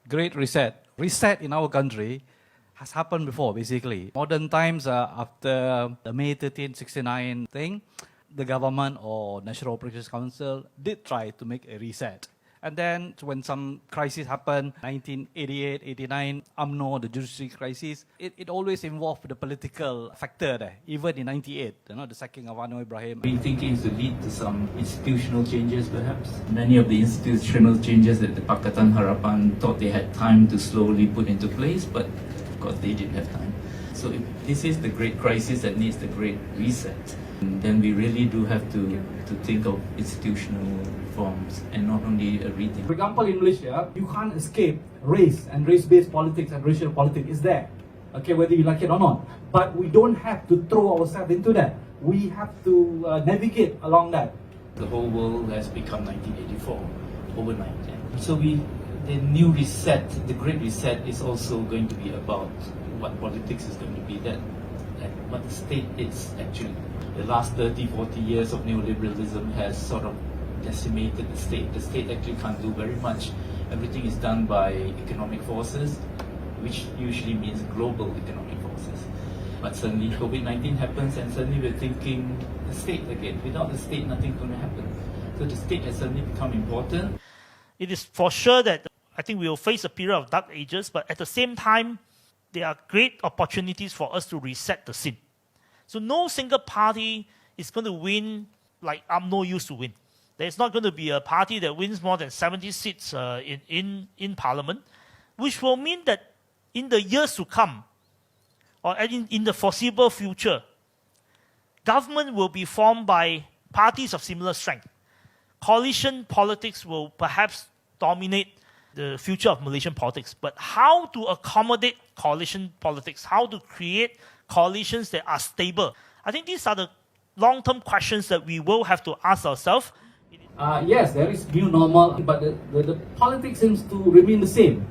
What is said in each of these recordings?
Great reset. Reset in our country has happened before, basically. Modern times, after the May 1369 thing, the government or National Operations Council did try to make a reset. And then when some crisis happened, 1988, 89, Umno, the judiciary crisis, it always involved the political factor there, even in 98, the sacking of Anwar Ibrahim. Rethinking is to lead to some institutional changes, perhaps. Many of the institutional changes that the Pakatan Harapan thought they had time to slowly put into place, but of course they didn't have time. So if this is the great crisis that needs the great reset, then we really do have to think of institutional reforms and not only a rethink. For example, in Malaysia, you can't escape race and race-based politics and racial politics is there. Okay, whether you like it or not. But we don't have to throw ourselves into that. We have to navigate along that. The whole world has become 1984 overnight. So the new reset, the great reset, is also going to be about what politics is going to be then and what the state is actually. The last 30, 40 years of neoliberalism has sort of decimated the state. The state actually can't do very much. Everything is done by economic forces, which usually means global economic forces. But suddenly COVID-19 happens and suddenly we're thinking the state again. Without the state, nothing's going to happen. So the state has suddenly become important. It is for sure that I think we will face a period of dark ages, but at the same time, there are great opportunities for us to reset the scene. So no single party is going to win like Umno used to win. There's not going to be a party that wins more than 70 seats in Parliament, which will mean that in the years to come, or in the foreseeable future, government will be formed by parties of similar strength. Coalition politics will perhaps dominate the future of Malaysian politics. But how to accommodate coalition politics, how to create coalitions that are stable, I think these are the long-term questions that we will have to ask ourselves. Yes, there is new normal, but the politics seems to remain the same.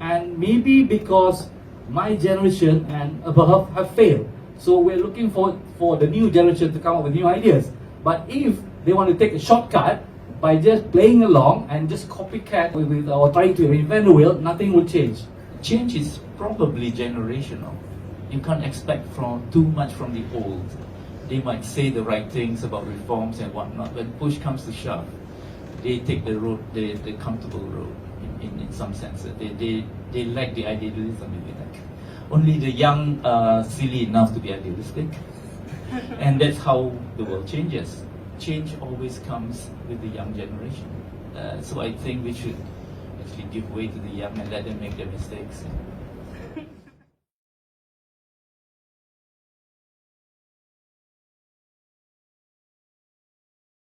And maybe because my generation and above have failed. So we're looking for the new generation to come up with new ideas. But if they want to take a shortcut by just playing along and just copycat with or trying to reinvent the wheel, nothing will change. Change is probably generational. You can't expect too much from the old. They might say the right things about reforms and whatnot. When push comes to shove, they take the road, the comfortable road in some sense. They lack the idealism, if you like. Only the young are silly enough to be idealistic. And that's how the world changes. Change always comes with the young generation. So I think we should actually give way to the young and let them make their mistakes.